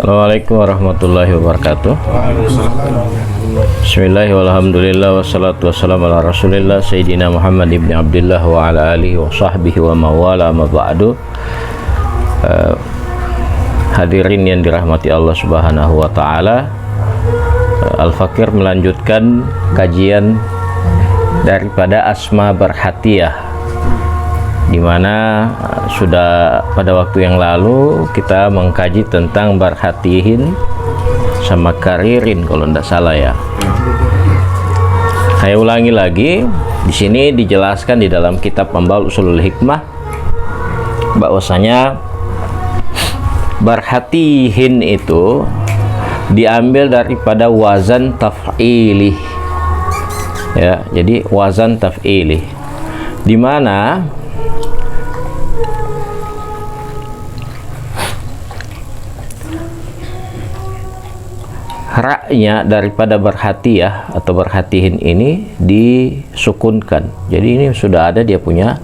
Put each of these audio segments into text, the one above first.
Assalamualaikum warahmatullahi wabarakatuh. Bismillahirrahmanirrahim. Wassalatu wassalamu ala rasulillah Sayyidina Muhammad ibn Abdullah wa ala alihi wa sahbihi wa mawala ma ba'du. Hadirin yang dirahmati Allah subhanahu wa ta'ala, Al-Fakir melanjutkan kajian daripada Asma Barhatiyah, di mana sudah pada waktu yang lalu kita mengkaji tentang barhatihin sama karirin kalau tidak salah ya. Saya ulangi lagi, di sini dijelaskan di dalam kitab Pembaul Ushulul Hikmah bahwasanya barhatihin itu diambil daripada wazan taf'ilih ya. Jadi wazan taf'ilih, di mana ra-nya daripada barhatiyah atau barhatihin ini disukunkan. Jadi ini sudah ada dia punya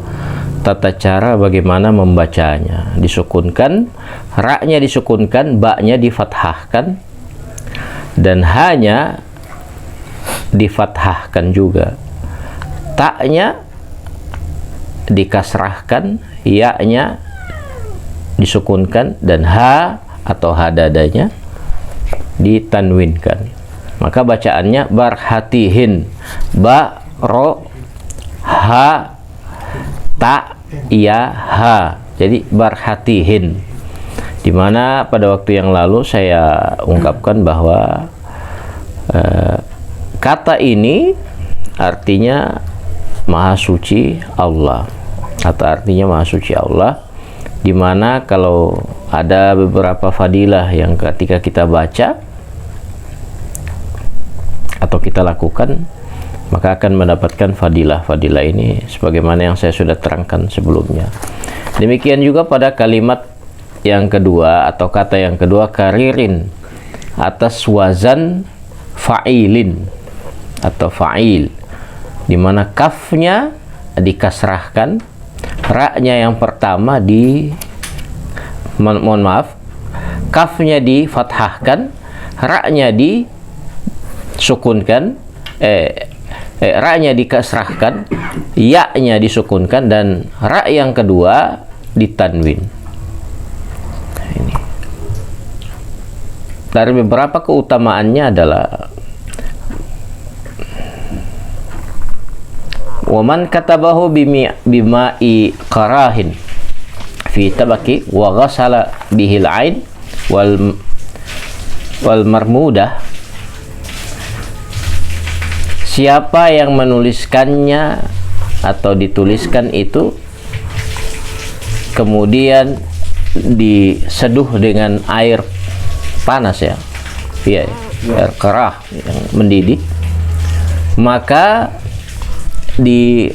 tata cara bagaimana membacanya. Disukunkan, ra-nya disukunkan, ba-nya difathahkan, dan ha-nya difathahkan juga. Ta-nya dikasrahkan, ya-nya disukunkan, dan ha atau hadadanya ditanwinkan. Maka bacaannya barhatihin, ba, ro, ha, ta, ya, ha. Jadi barhatihin, dimana pada waktu yang lalu saya ungkapkan bahwa kata ini artinya Maha Suci Allah, atau artinya Maha Suci Allah, dimana kalau ada beberapa fadilah yang ketika kita baca atau kita lakukan, maka akan mendapatkan fadilah-fadilah ini sebagaimana yang saya sudah terangkan sebelumnya. Demikian juga pada kalimat yang kedua atau kata yang kedua, karirin, atas wazan fa'ilin atau fa'il, dimana kafnya dikasrahkan, ra-nya yang pertama mohon maaf, kafnya difathahkan, ra-nya disukunkan, ra-nya dikasrahkan, ya-nya disukunkan, dan ra yang kedua ditanwin. Ini. Dari beberapa keutamaannya adalah waman katabahu bima'i karahin fi tabaki wa ghasala bihil ain wal marmudah, siapa yang menuliskannya atau dituliskan itu kemudian diseduh dengan air panas ya, air kerah yang mendidih, maka di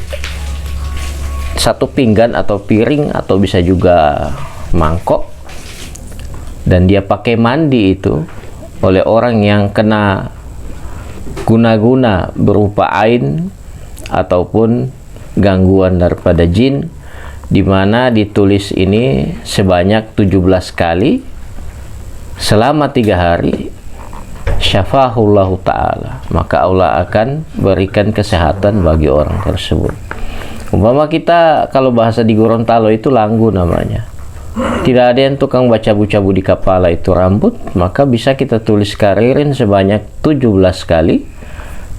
satu pinggan atau piring atau bisa juga mangkok, dan dia pakai mandi itu oleh orang yang kena guna-guna berupa ain ataupun gangguan daripada jin, di mana ditulis ini sebanyak 17 kali selama 3 hari, syafahullahu ta'ala, maka Allah akan berikan kesehatan bagi orang tersebut. Umpama kita kalau bahasa di Gorontalo itu langgu namanya, tidak ada yang tukang baca-bucabu di kepala itu rambut, maka bisa kita tulis karirin sebanyak 17 kali,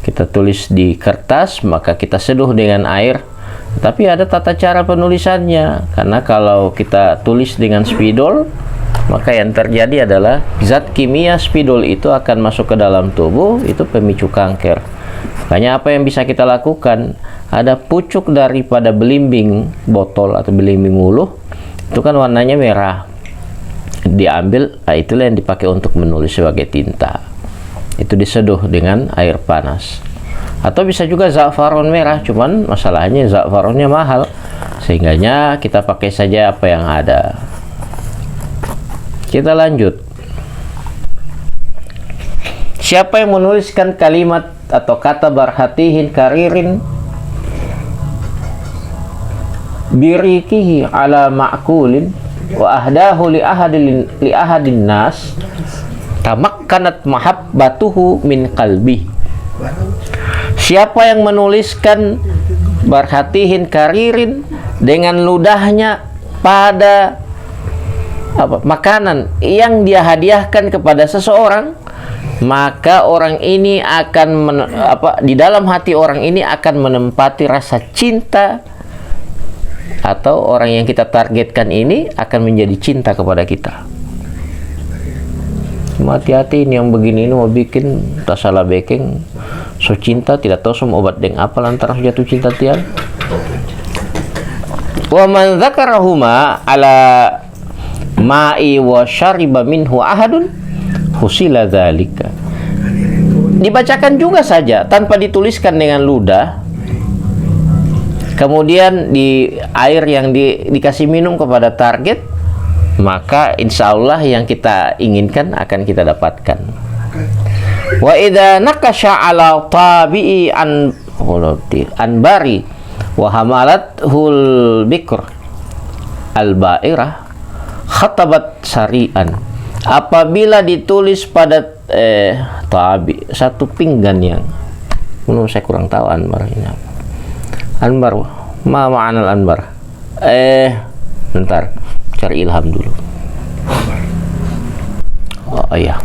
kita tulis di kertas, maka kita seduh dengan air. Tapi ada tata cara penulisannya, karena kalau kita tulis dengan spidol, maka yang terjadi adalah zat kimia spidol itu akan masuk ke dalam tubuh, itu pemicu kanker. Makanya apa yang bisa kita lakukan, ada pucuk daripada belimbing botol atau belimbing uluh, itu kan warnanya merah, diambil, itulah yang dipakai untuk menulis sebagai tinta. Itu diseduh dengan air panas. Atau bisa juga za'faron merah, cuman masalahnya za'faronnya mahal, sehingganya kita pakai saja apa yang ada. Kita lanjut. Siapa yang menuliskan kalimat atau kata barhatihin karirin birikihi ala ma'kulin wa ahdahu li ahadin nas tamakkanat mahabbatuhu min qalbi. Siapa yang menuliskan Barhatihin Karirin dengan ludahnya pada makanan yang dia hadiahkan kepada seseorang, maka orang ini akan di dalam hati orang ini akan menempati rasa cinta, atau orang yang kita targetkan ini akan menjadi cinta kepada kita. Hati-hati ini yang begini ini mau bikin tak salah bekeng so cinta tidak tahu semua obat deng apa lantaran jatuh cinta tiang. Wa man dzakarahuma ala ma'i wa syariba minhu ahadun husila dzalika. Dibacakan juga saja tanpa dituliskan dengan ludah, kemudian di air yang dikasih minum kepada target, maka insya Allah yang kita inginkan akan kita dapatkan. Wa idza nakasha ala tabi'i anbari wa hamalathul bikr al-ba'irah khatabat sari'an. Apabila ditulis pada tabi, satu pinggan yang menurut saya kurang tahu anbar ini apa. Anbar, ma ma'anal anbar? Bentar, cari ilham dulu. Oh iya.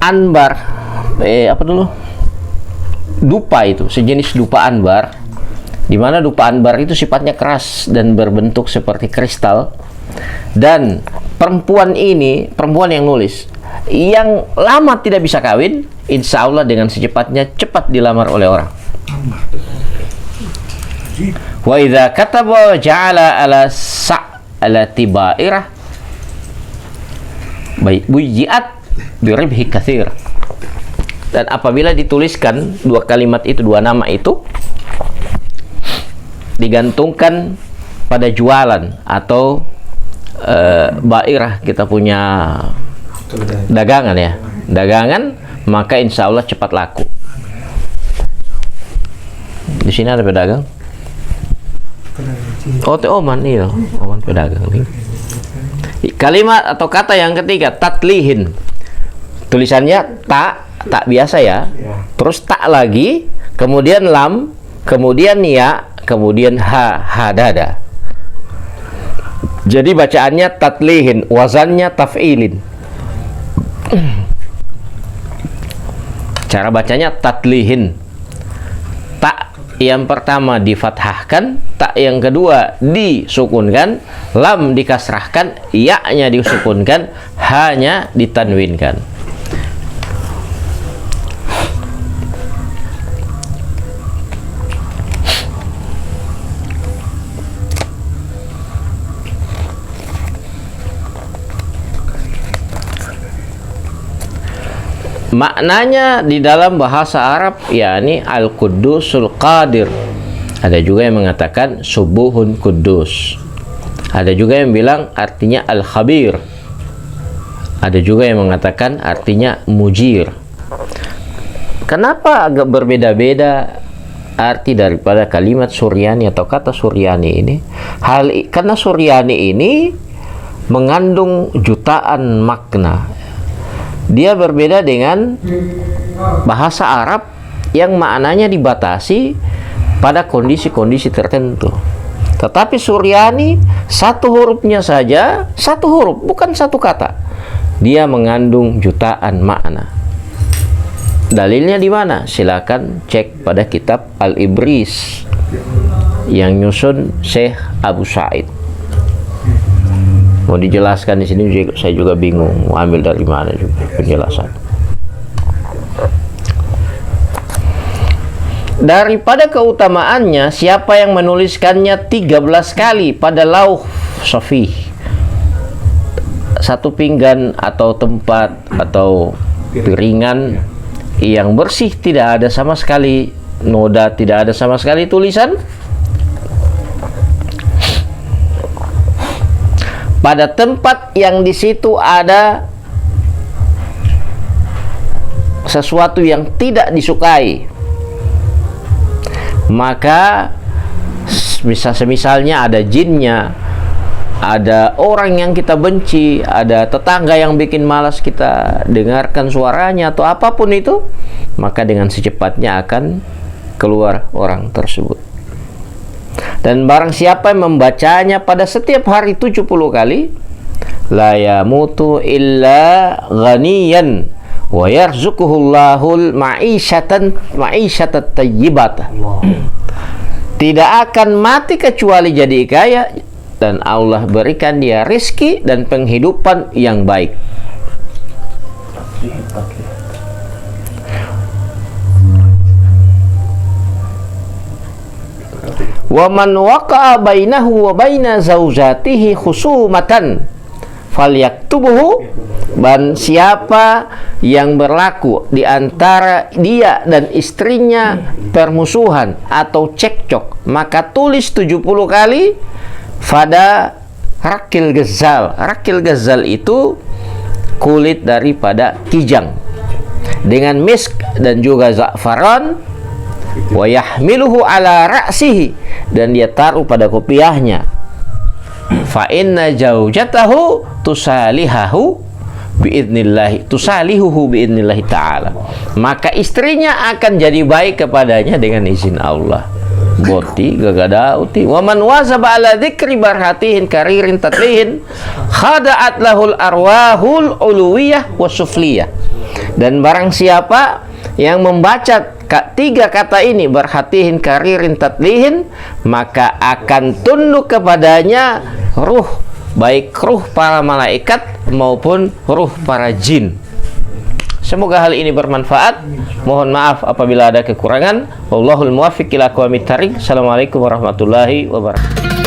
Anbar, apa dulu? Dupa itu, sejenis dupa anbar. Di mana dupa anbar itu sifatnya keras dan berbentuk seperti kristal. Dan perempuan yang nulis, yang lama tidak bisa kawin, insya Allah dengan secepatnya cepat dilamar oleh orang. Wa idza kataba ja'ala ala sa'alati ba'irah bujiat biribhi katsir. Dan apabila dituliskan dua kalimat itu, dua nama itu digantungkan pada jualan atau ba'irah, kita punya dagangan ya, dagangan, maka insya Allah cepat laku. Di sini ada pedagang. Oh, Oman iya, Oman pedagang nih. Kalimat atau kata yang ketiga, tatlihin. Tulisannya tak biasa ya. Terus tak lagi, kemudian lam, kemudian ya, kemudian hadada. Jadi bacaannya tatlihin, wazannya taf'ilin. Cara bacanya tatlihin. Tak yang pertama difathahkan, tak yang kedua disukunkan, lam dikasrahkan, ya-nya disukunkan, ha-nya ditanwinkan. Maknanya di dalam bahasa Arab yakni Al-Quddusul Qadir. Ada juga yang mengatakan Subuhun Quddus. Ada juga yang bilang artinya Al-Khabir. Ada juga yang mengatakan artinya Mujir. Kenapa agak berbeda-beda arti daripada kalimat Suryani atau kata Suryani ini? Karena Suryani ini mengandung jutaan makna. Dia berbeda dengan bahasa Arab yang maknanya dibatasi pada kondisi-kondisi tertentu. Tetapi Suryani satu hurufnya saja, satu huruf, bukan satu kata. Dia mengandung jutaan makna. Dalilnya di mana? Silakan cek pada kitab Al-Ibris yang nyusun Syekh Abu Sa'id. Mau dijelaskan di sini saya juga bingung mau ambil dari mana juga penjelasan. Daripada keutamaannya, siapa yang menuliskannya 13 kali pada lauh sofih, satu pinggan atau tempat atau piringan yang bersih, tidak ada sama sekali noda, tidak ada sama sekali tulisan, pada tempat yang di situ ada sesuatu yang tidak disukai, maka Misalnya ada jinnya, ada orang yang kita benci, ada tetangga yang bikin malas kita dengarkan suaranya atau apapun itu, maka dengan secepatnya akan keluar orang tersebut. Dan barang siapa yang membacanya pada setiap hari 70 kali, la yamutu illa ghaniyan wa yarzuquhullahul ma'isyatan tayyibata. Tidak akan mati kecuali jadi kaya, dan Allah berikan dia rizki dan penghidupan yang baik. Wa man waqa'a bainahu wa baina zaujatihi khusumatan falyaktubuhu. Dan siapa yang berlaku di antara dia dan istrinya permusuhan atau cekcok, maka tulis 70 kali pada rakil ghazal. Rakil ghazal itu kulit daripada kijang dengan misk dan juga za'faran. Wa yahmiluhu ala ra'sihi, dan dia taruh pada kopiahnya. Fa inna jaujatahu tusalihuhu biidnillahi ta'ala. Maka istrinya akan jadi baik kepadanya dengan izin Allah. Boti gagadauti. Wa man wazaba ala dzikri barhatihin karirin tatlihin khada'at lahul arwahul uluwiyah wasufliyah. Dan barang siapa yang membaca 3 kata ini, berhatihin karirin tatlihin, maka akan tunduk kepadanya ruh, baik ruh para malaikat maupun ruh para jin. Semoga hal ini bermanfaat. Mohon maaf apabila ada kekurangan. Wallahul muwaffiq ila aqwamit thariq. Assalamualaikum warahmatullahi wabarakatuh.